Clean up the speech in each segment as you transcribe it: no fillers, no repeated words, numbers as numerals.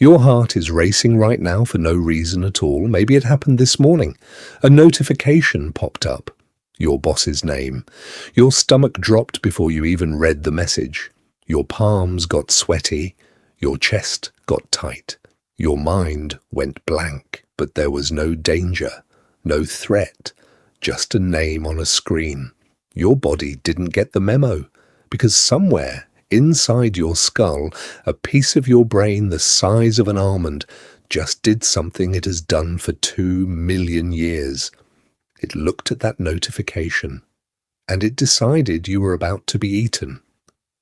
Your heart is racing right now for no reason at all. Maybe it happened this morning. A notification popped up. Your boss's name. Your stomach dropped before you even read the message. Your palms got sweaty. Your chest got tight. Your mind went blank, but there was no danger, no threat, just a name on a screen. Your body didn't get the memo, because somewhere inside your skull, a piece of your brain the size of an almond just did something it has done for 2 million years. It looked at that notification, and it decided you were about to be eaten.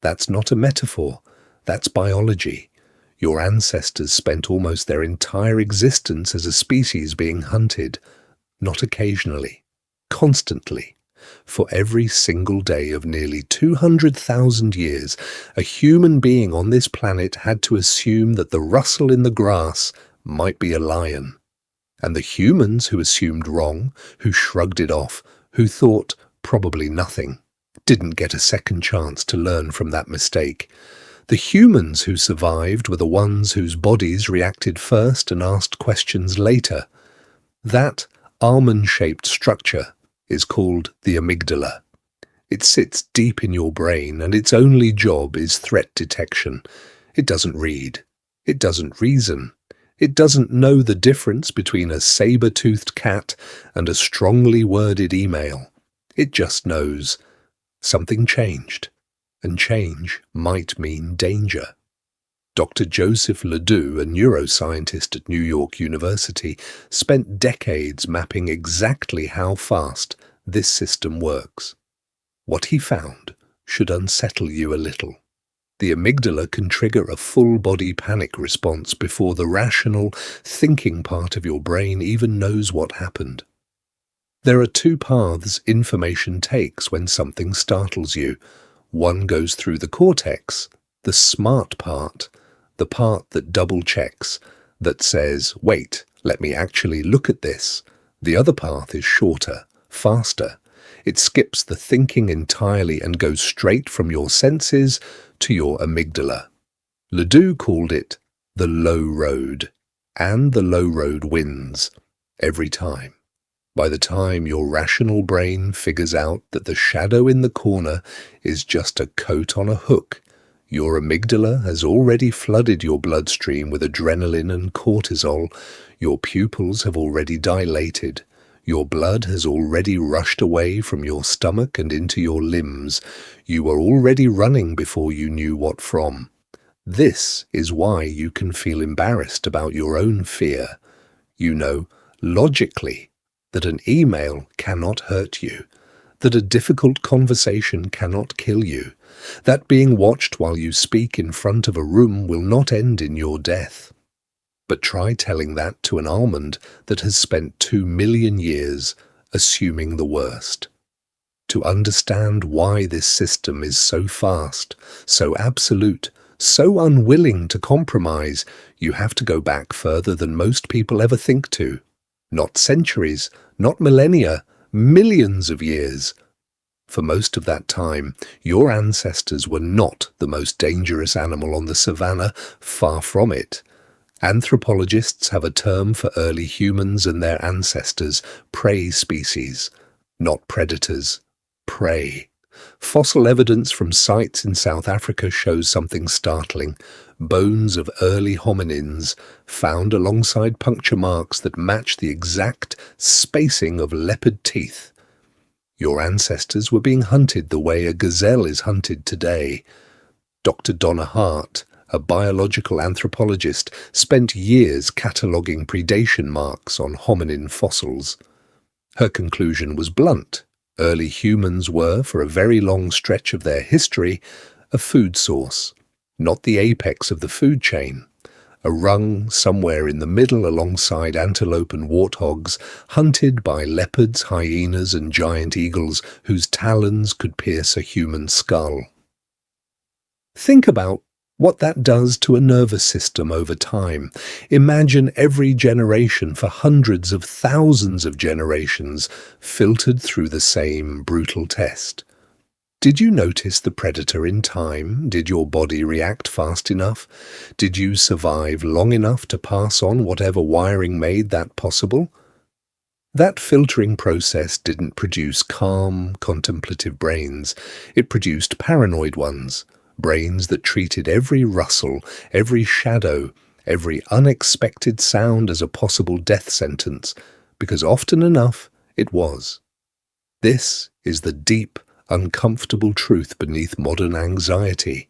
That's not a metaphor. That's biology. Your ancestors spent almost their entire existence as a species being hunted, not occasionally, constantly. For every single day of nearly 200,000 years, a human being on this planet had to assume that the rustle in the grass might be a lion. And the humans who assumed wrong, who shrugged it off, who thought probably nothing, didn't get a second chance to learn from that mistake. The humans who survived were the ones whose bodies reacted first and asked questions later. That almond-shaped structure is called the amygdala. It sits deep in your brain, and its only job is threat detection. It doesn't read. It doesn't reason. It doesn't know the difference between a saber-toothed cat and a strongly worded email. It just knows something changed, and change might mean danger. Dr. Joseph Ledoux, a neuroscientist at New York University, spent decades mapping exactly how fast this system works. What he found should unsettle you a little. The amygdala can trigger a full-body panic response before the rational, thinking part of your brain even knows what happened. There are two paths information takes when something startles you. One goes through the cortex, the smart part, the part that double-checks, that says, wait, let me actually look at this. The other path is shorter, faster. It skips the thinking entirely and goes straight from your senses to your amygdala. Ledoux called it the low road, and the low road wins every time. By the time your rational brain figures out that the shadow in the corner is just a coat on a hook, your amygdala has already flooded your bloodstream with adrenaline and cortisol. Your pupils have already dilated. Your blood has already rushed away from your stomach and into your limbs. You were already running before you knew what from. This is why you can feel embarrassed about your own fear. You know, logically, that an email cannot hurt you, that a difficult conversation cannot kill you, that being watched while you speak in front of a room will not end in your death. But try telling that to an almond that has spent 2 million years assuming the worst. To understand why this system is so fast, so absolute, so unwilling to compromise, you have to go back further than most people ever think to. Not centuries, not millennia, millions of years. For most of that time, your ancestors were not the most dangerous animal on the savannah, far from it. Anthropologists have a term for early humans and their ancestors, prey species, not predators, prey. Fossil evidence from sites in South Africa shows something startling. Bones of early hominins found alongside puncture marks that match the exact spacing of leopard teeth. Your ancestors were being hunted the way a gazelle is hunted today. Dr. Donna Hart, a biological anthropologist, spent years cataloguing predation marks on hominin fossils. Her conclusion was blunt. Early humans were, for a very long stretch of their history, a food source, not the apex of the food chain. A rung somewhere in the middle alongside antelope and warthogs, hunted by leopards, hyenas and giant eagles whose talons could pierce a human skull. Think about what that does to a nervous system over time. Imagine every generation for hundreds of thousands of generations filtered through the same brutal test. Did you notice the predator in time? Did your body react fast enough? Did you survive long enough to pass on whatever wiring made that possible? That filtering process didn't produce calm, contemplative brains. It produced paranoid ones, brains that treated every rustle, every shadow, every unexpected sound as a possible death sentence, because often enough it was. This is the deep, uncomfortable truth beneath modern anxiety.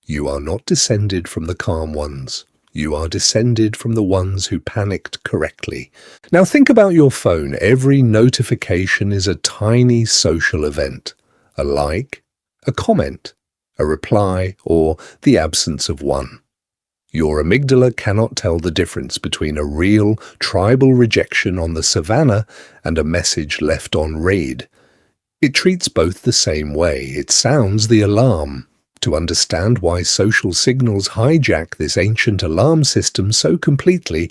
You are not descended from the calm ones. You are descended from the ones who panicked correctly. Now think about your phone. Every notification is a tiny social event. A like, a comment, a reply, or the absence of one. Your amygdala cannot tell the difference between a real, tribal rejection on the savannah and a message left on read. It treats both the same way. It sounds the alarm. To understand why social signals hijack this ancient alarm system so completely,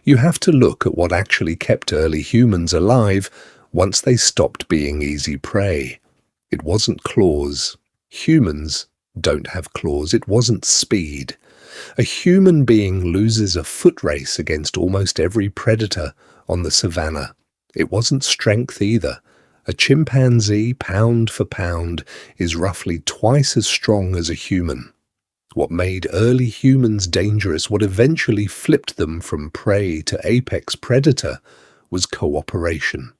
you have to look at what actually kept early humans alive once they stopped being easy prey. It wasn't claws. Humans don't have claws. It wasn't speed. A human being loses a foot race against almost every predator on the savannah. It wasn't strength either. A chimpanzee, pound for pound, is roughly twice as strong as a human. What made early humans dangerous, what eventually flipped them from prey to apex predator, was cooperation.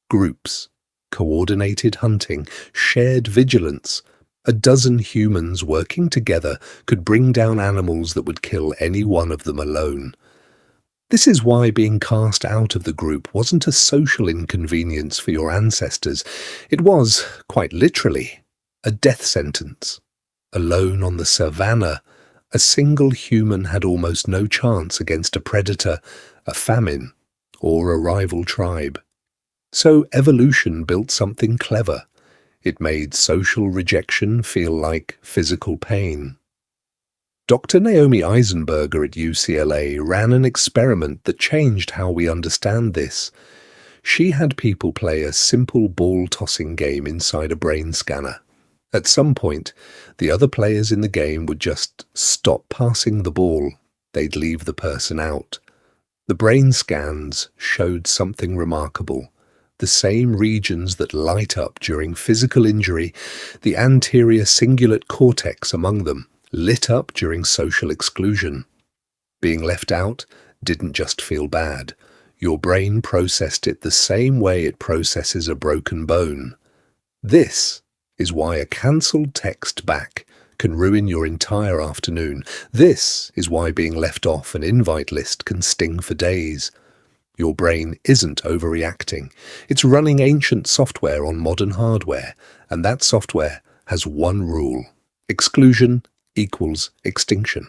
Groups, coordinated hunting, shared vigilance. A dozen humans working together could bring down animals that would kill any one of them alone. This is why being cast out of the group wasn't a social inconvenience for your ancestors. It was, quite literally, a death sentence. Alone on the savannah, a single human had almost no chance against a predator, a famine, or a rival tribe. So evolution built something clever. It made social rejection feel like physical pain. Dr. Naomi Eisenberger at UCLA ran an experiment that changed how we understand this. She had people play a simple ball-tossing game inside a brain scanner. At some point, the other players in the game would just stop passing the ball. They'd leave the person out. The brain scans showed something remarkable. The same regions that light up during physical injury, the anterior cingulate cortex among them, lit up during social exclusion. Being left out didn't just feel bad. Your brain processed it the same way it processes a broken bone. This is why a cancelled text back can ruin your entire afternoon. This is why being left off an invite list can sting for days. Your brain isn't overreacting. It's running ancient software on modern hardware, and that software has one rule: exclusion equals extinction.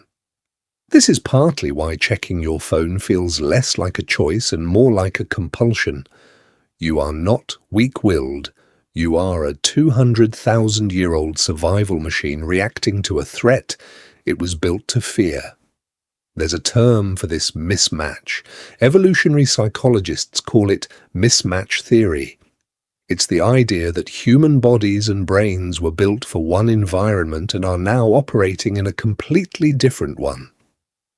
This is partly why checking your phone feels less like a choice and more like a compulsion. You are not weak-willed. You are a 200,000-year-old survival machine reacting to a threat it was built to fear. There's a term for this mismatch. Evolutionary psychologists call it mismatch theory. It's the idea that human bodies and brains were built for one environment and are now operating in a completely different one.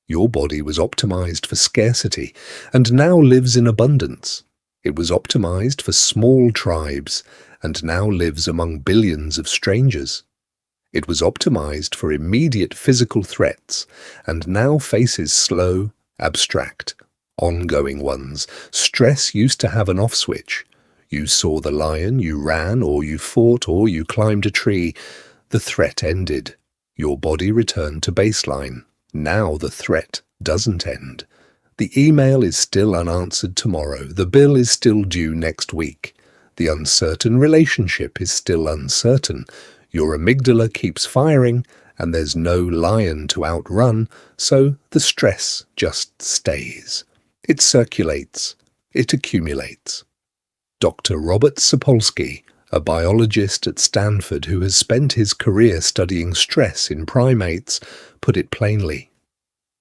Your body was optimized for scarcity and now lives in abundance. It was optimized for small tribes and now lives among billions of strangers. It was optimized for immediate physical threats and now faces slow, abstract, ongoing ones. Stress used to have an off switch. You saw the lion, you ran, or you fought, or you climbed a tree. The threat ended. Your body returned to baseline. Now the threat doesn't end. The email is still unanswered tomorrow. The bill is still due next week. The uncertain relationship is still uncertain. Your amygdala keeps firing, and there's no lion to outrun, so the stress just stays. It circulates. It accumulates. Dr. Robert Sapolsky, a biologist at Stanford who has spent his career studying stress in primates, put it plainly.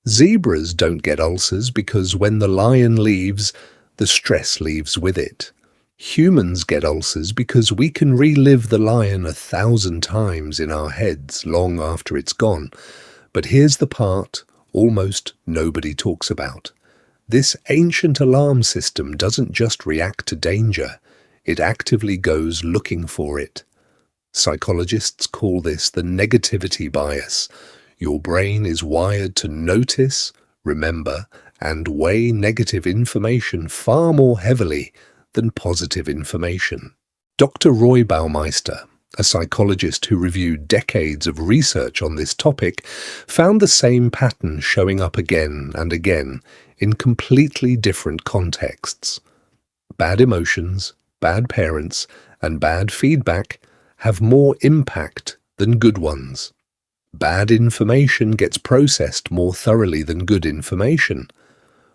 Zebras don't get ulcers because when the lion leaves, the stress leaves with it. Humans get ulcers because we can relive the lion 1,000 times in our heads long after it's gone. But here's the part almost nobody talks about. This ancient alarm system doesn't just react to danger, it actively goes looking for it. Psychologists call this the negativity bias. Your brain is wired to notice, remember, and weigh negative information far more heavily than positive information. Dr. Roy Baumeister, a psychologist who reviewed decades of research on this topic, found the same pattern showing up again and again in completely different contexts. Bad emotions, bad parents, and bad feedback have more impact than good ones. Bad information gets processed more thoroughly than good information.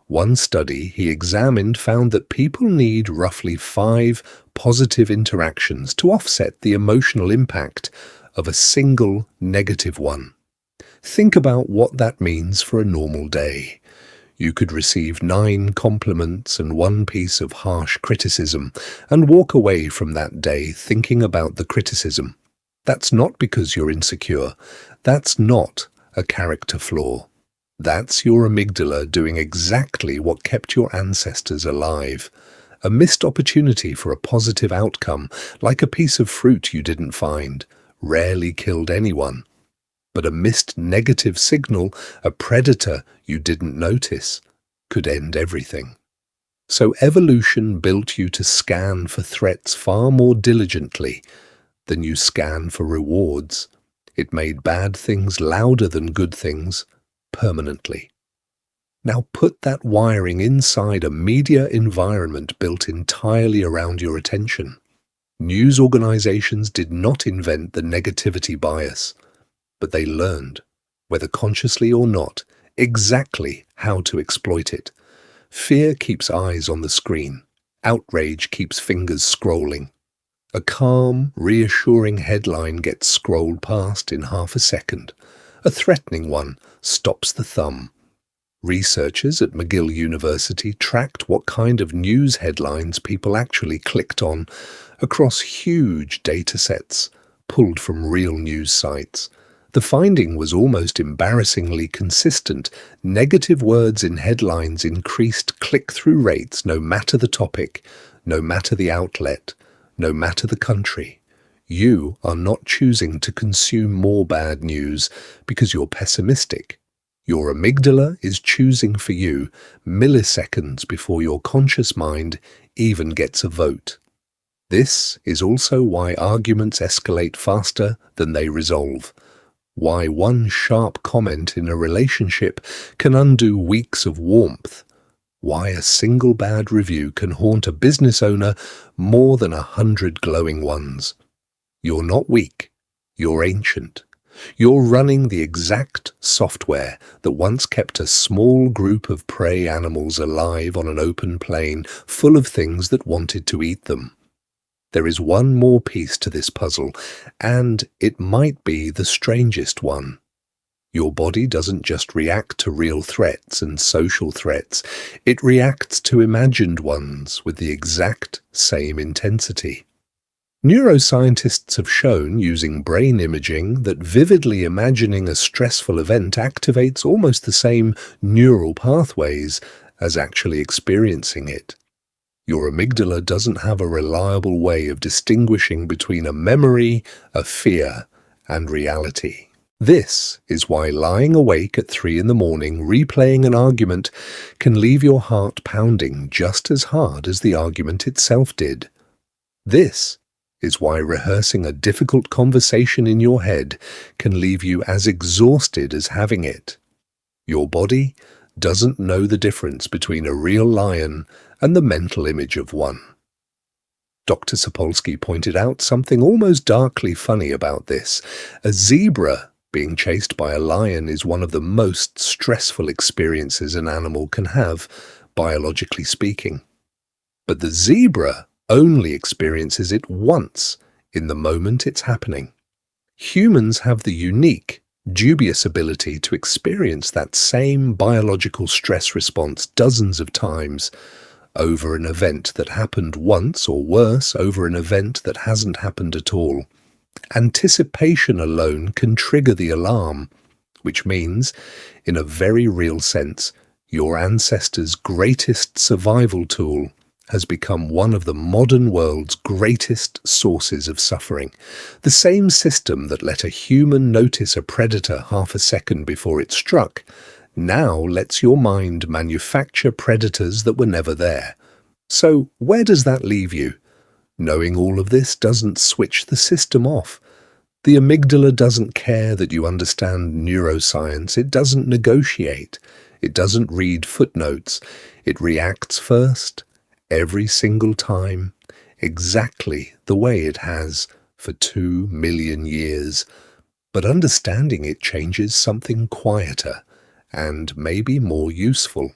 One study he examined found that people need roughly 5 positive interactions to offset the emotional impact of a single negative one. Think about what that means for a normal day. You could receive 9 compliments and 1 piece of harsh criticism and walk away from that day thinking about the criticism. That's not because you're insecure. That's not a character flaw. That's your amygdala doing exactly what kept your ancestors alive. A missed opportunity for a positive outcome, like a piece of fruit you didn't find, rarely killed anyone. But a missed negative signal, a predator you didn't notice, could end everything. So evolution built you to scan for threats far more diligently than you scan for rewards. It made bad things louder than good things, permanently. Now put that wiring inside a media environment built entirely around your attention. News organizations did not invent the negativity bias, but they learned, whether consciously or not, exactly how to exploit it. Fear keeps eyes on the screen. Outrage keeps fingers scrolling. A calm, reassuring headline gets scrolled past in half a second. A threatening one stops the thumb. Researchers at McGill University tracked what kind of news headlines people actually clicked on across huge data sets pulled from real news sites. The finding was almost embarrassingly consistent. Negative words in headlines increased click-through rates no matter the topic, no matter the outlet, no matter the country. You are not choosing to consume more bad news because you're pessimistic. Your amygdala is choosing for you milliseconds before your conscious mind even gets a vote. This is also why arguments escalate faster than they resolve. Why one sharp comment in a relationship can undo weeks of warmth. Why a single bad review can haunt a business owner more than 100 glowing ones. You're not weak, you're ancient. You're running the exact software that once kept a small group of prey animals alive on an open plain full of things that wanted to eat them. There is one more piece to this puzzle, and it might be the strangest one. Your body doesn't just react to real threats and social threats, it reacts to imagined ones with the exact same intensity. Neuroscientists have shown, using brain imaging, that vividly imagining a stressful event activates almost the same neural pathways as actually experiencing it. Your amygdala doesn't have a reliable way of distinguishing between a memory, a fear, and reality. This is why lying awake at 3 in the morning replaying an argument can leave your heart pounding just as hard as the argument itself did. This is why rehearsing a difficult conversation in your head can leave you as exhausted as having it. Your body doesn't know the difference between a real lion and the mental image of one. Dr. Sapolsky pointed out something almost darkly funny about this. A zebra being chased by a lion is one of the most stressful experiences an animal can have, biologically speaking. But the zebra only experiences it once in the moment it's happening. Humans have the unique, dubious ability to experience that same biological stress response dozens of times over an event that happened once, or worse, over an event that hasn't happened at all. Anticipation alone can trigger the alarm, which means, in a very real sense, your ancestors' greatest survival tool has become one of the modern world's greatest sources of suffering. The same system that let a human notice a predator half a second before it struck now lets your mind manufacture predators that were never there. So where does that leave you? Knowing all of this doesn't switch the system off. The amygdala doesn't care that you understand neuroscience. It doesn't negotiate. It doesn't read footnotes. It reacts first, every single time, exactly the way it has for 2 million years. But understanding it changes something quieter and maybe more useful.